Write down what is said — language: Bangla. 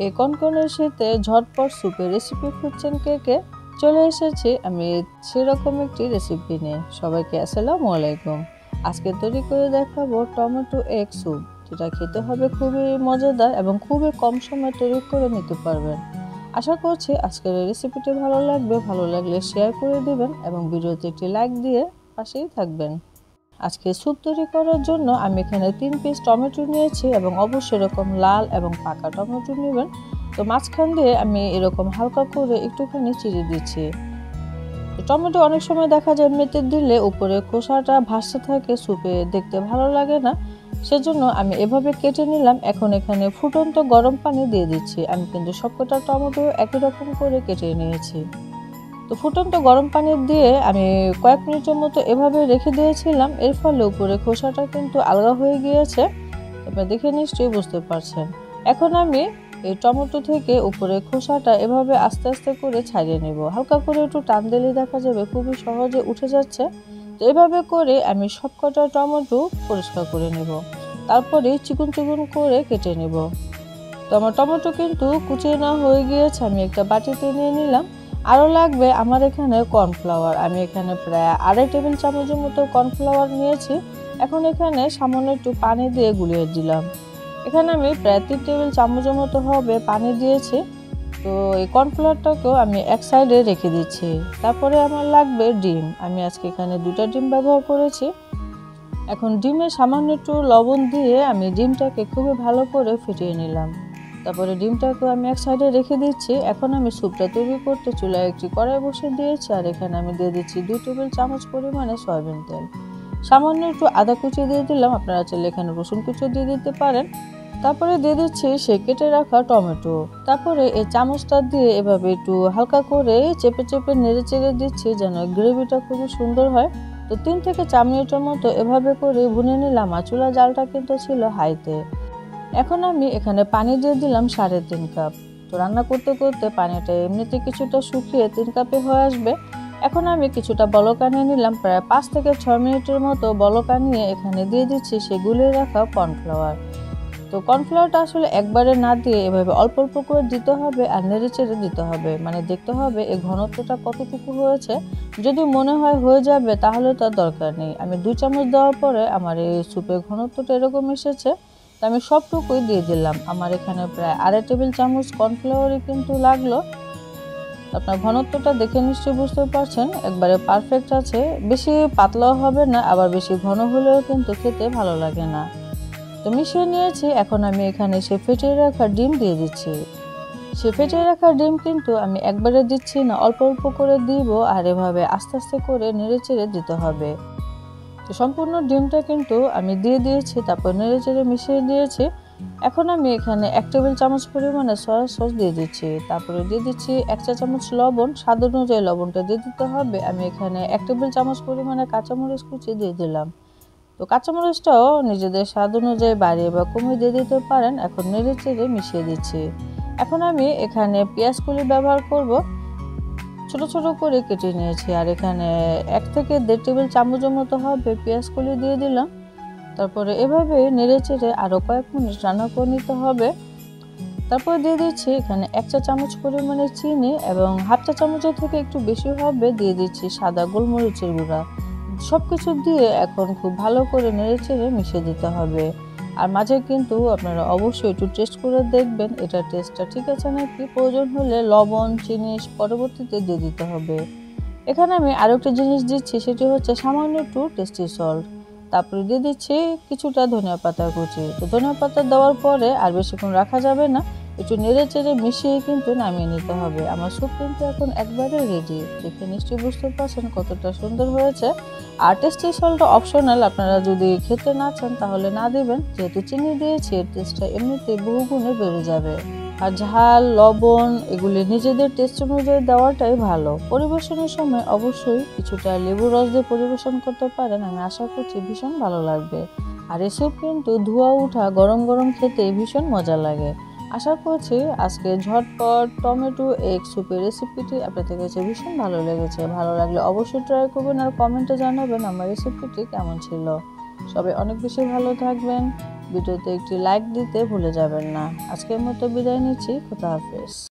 এই কনকনে শীতে ঝটপট স্যুপের রেসিপি খুঁজছেন কে কে? চলে এসেছি আমি সেরকম একটি রেসিপি নিয়ে। সবাইকে আসসালামু আলাইকুম। আজকে তৈরি করে দেখাবো টমেটো এগ স্যুপ, যেটা খেতে হবে খুবই মজাদার এবং খুবই কম সময়ে তৈরি করে নিতে পারবেন। আশা করছি আজকের এই রেসিপিটি ভালো লাগবে। ভালো লাগলে শেয়ার করে দিবেন এবং ভিডিওতে একটি লাইক দিয়ে পাশেই থাকবেন। আজকে স্যুপ তৈরি করার জন্য আমি এখানে 3 পিস টমেটো নিয়েছি এবং অবশ্যই এরকম লাল এবং পাকা টমেটো নেবেন। তো মাঝখান দিয়ে আমি এরকম হালকা করে একটুখানি চিড়ে দিচ্ছি। তো টমেটো অনেক সময় দেখা যায় মেটে দিলে উপরে খোসাটা ভাসতে থাকে, স্যুপে দেখতে ভালো লাগে না, সেজন্য আমি এভাবে কেটে নিলাম। এখন এখানে ফুটন্ত গরম পানি দিয়ে দিচ্ছি। আমি কিন্তু সবকটা টমেটো একই রকম করে কেটে নিয়েছি। তো ফুটন্ত গরম পানি দিয়ে আমি কয়েক মিনিটের মতো এভাবে রেখে দিয়েছিলাম। এর ফলে উপরে খোসাটা কিন্তু আলগা হয়ে গিয়েছে। আপনারা দেখে নিশ্চয়ই বুঝতে পারছেন। এখন আমি এই টমেটো থেকে উপরে খোসাটা এভাবে আস্তে আস্তে করে ছাড়িয়ে নেব। হালকা করে একটু টান দিলে দেখা যাবে খুবই সহজে উঠে যাচ্ছে। তো এভাবে করে আমি সবকটা টমেটো পরিষ্কার করে নেব। তারপরে চিকন চিকন করে কেটে নেব। তো আমার টমেটো কিন্তু কুচিয়ে নেওয়া হয়ে গিয়েছে। আমি একটা বাটিতে নিয়ে নিলাম। আরও লাগবে আমার এখানে কর্নফ্লাওয়ার। আমি এখানে প্রায় 2.5 টেবিল চামচের মতো কর্নফ্লাওয়ার নিয়েছি। এখন এখানে সামান্য একটু পানি দিয়ে গুলিয়ে দিলাম। এখানে আমি প্রায় 3 টেবিল চামচের মতো হবে পানি দিয়েছি। তো এই কর্নফ্লাওয়ারটাকেও আমি এক সাইডে রেখে দিচ্ছি। তারপরে আমার লাগবে ডিম। আমি আজকে এখানে 2টা ডিম ব্যবহার করেছি। এখন ডিমে সামান্য একটু লবণ দিয়ে আমি ডিমটাকে খুবই ভালো করে ফেটিয়ে নিলাম। তারপরে ডিমটাকে আমি এক সাইডে রেখে দিচ্ছি। এখন আমি স্যুপটা তৈরি করতে চুলায় একটি কড়াই বসিয়ে দিয়েছি, আর এখানে আমি দিয়ে দিচ্ছি 2 টেবিল চামচ পরিমাণে সয়াবিন তেল। সামান্য একটু আদা কুচি দিয়ে দিলাম, আপনারা চাইলে এখানে রসুন কুচি দিয়ে দিতে পারেন। তারপরে দিয়ে দিচ্ছি সে কেটে রাখা টমেটো। তারপরে এই চামচটা দিয়ে এভাবে একটু হালকা করে চেপে চেপে নেড়ে চেড়ে দিচ্ছি, যেন গ্রেভিটা খুবই সুন্দর হয়। তো 3 থেকে 4 মিনিটের মতো এভাবে করে ভুনে নিলাম, আর চুলা জালটা কিন্তু ছিল হাইতে। এখন আমি এখানে পানি দিয়ে দিলাম 3.5 কাপ। তো রান্না করতে করতে পানিটা এমনিতে কিছুটা শুকিয়ে 3 কাপে হয়ে আসবে। এখন আমি কিছুটা বলক আনিয়ে নিলাম, প্রায় 5 থেকে 6 মিনিটের মতো বলক আনিয়ে এখানে দিয়ে দিচ্ছি সে গুলিয়ে রাখা কর্নফ্লাওয়ার। তো কর্নফ্লাওয়ারটা আসলে একবারে না দিয়ে এভাবে অল্প অল্প করে দিতে হবে, আর নেড়ে চেড়ে দিতে হবে। মানে দেখতে হবে এই ঘনত্বটা কতটুকু হয়েছে। যদি মনে হয় হয়ে যাবে তাহলে তার দরকার নেই। আমি 2 চামচ দেওয়ার পরে আমার এই স্যুপের ঘনত্বটা এরকম এসেছে। তো আমি সবটুকুই দিয়ে দিলাম। আমার এখানে প্রায় 2.5 টেবিল চামচ কর্নফ্লাওয়ারই কিন্তু লাগলো। আপনার ঘনত্বটা দেখে নিশ্চয়ই বুঝতে পারছেন একবারে পারফেক্ট আছে। বেশি পাতলাও হবে না, আবার বেশি ঘন হলেও কিন্তু খেতে ভালো লাগে না। তো মিশিয়ে নিয়েছি। এখন আমি এখানে সে ফেটিয়ে রাখা ডিম দিয়ে দিচ্ছি। সে ফেটিয়ে রাখা ডিম কিন্তু আমি একবারে দিচ্ছি না, অল্প অল্প করে দিব, আর এভাবে আস্তে আস্তে করে নেড়ে চেড়ে দিতে হবে। তো সম্পূর্ণ ডিমটা কিন্তু আমি দিয়ে দিয়েছি, তারপর নেড়ে চেড়ে মিশিয়ে দিয়েছি। এখন আমি এখানে 1 টেবিল চামচ পরিমাণে সয়া সস দিয়ে দিচ্ছি। তারপরে দিয়ে দিচ্ছি 1 চা চামচ লবণ। স্বাদ অনুযায়ী লবণটা দিয়ে দিতে হবে। আমি এখানে 1 টেবিল চামচ পরিমাণে কাঁচামরিচ কুচি দিয়ে দিলাম। তো কাঁচামরিচটাও নিজেদের স্বাদ অনুযায়ী বাড়িয়ে বা কমিয়ে দিয়ে দিতে পারেন। এখন নেড়ে চেড়ে মিশিয়ে দিচ্ছি। এখন আমি এখানে পেঁয়াজকলি ব্যবহার করব। ছোট ছোট করে কেটে নিয়েছি, আর এখানে 1 থেকে 1.5 টেবিল চামচের মতো হবে পেঁয়াজকলি দিয়ে দিলাম। তারপরে এভাবে নেড়ে চেড়ে আরও কয়েক মিনিট রান্না করে নিতে হবে। তারপর দিয়ে দিচ্ছি এখানে 1 চা চামচ পরিমাণে চিনি, এবং হাফ চা চামচের থেকে একটু বেশি হবে দিয়ে দিচ্ছি সাদা গোলমরিচের গুঁড়া। সবকিছু দিয়ে এখন খুব ভালো করে নেড়েচেড়ে মিশিয়ে দিতে হবে। আর মাঝে কিন্তু আপনারা অবশ্যই একটু টেস্ট করে দেখবেন এটা টেস্টটা ঠিক আছে নাকি। প্রয়োজন হলে লবণ চিনি পরবর্তীতে দিয়ে দিতে হবে। এখানে আমি আরও একটা জিনিস দিচ্ছি, সেটি হচ্ছে সামান্য একটু টেস্টি সল্ট। তারপরে দিয়ে দিচ্ছি কিছুটা ধনিয়া পাতা কুচি। তো ধনিয়া পাতা দেওয়ার পরে আর বেশিক্ষণ রাখা যাবে না, একটু নেড়ে চেড়ে মিশিয়ে কিন্তু নামিয়ে নিতে হবে। আমার স্যুপ কিন্তু এখন একবারে রেডি। দেখে নিশ্চয়ই বুঝতে পারছেন কতটা সুন্দর হয়েছে। আর টেস্টি সল্টটা অপশনাল, আপনারা যদি খেতে না চান তাহলে না দিবেন। যেহেতু চিনি দিয়েছি এর টেস্টটা এমনিতে বহুগুণে বেড়ে যাবে। আর ঝাল লবণ এগুলি নিজেদের টেস্ট অনুযায়ী দেওয়াটাই ভালো। পরিবেশনের সময় অবশ্যই কিছুটা লেবুর রস দিয়ে পরিবেশন করতে পারেন। আমি আশা করছি ভীষণ ভালো লাগবে। আর এই স্যুপ কিন্তু ধোয়া ওঠা গরম গরম খেতে ভীষণ মজা লাগে। আশা করছি আজকে ঝটপট টমেটো এগ স্যুপের রেসিপিটি আপনাদের কাছে ভীষণ ভালো লেগেছে। ভালো লাগলে অবশ্যই ট্রাই করবেন, আর কমেন্টে জানাবেন আমার রেসিপিটি কেমন ছিল। সবাই অনেক বেশি ভালো থাকবেন। ভিডিওতে একটি লাইক দিতে ভুলে যাবেন না। আজকের মতো বিদায় নিচ্ছি। খোদা হাফেজ।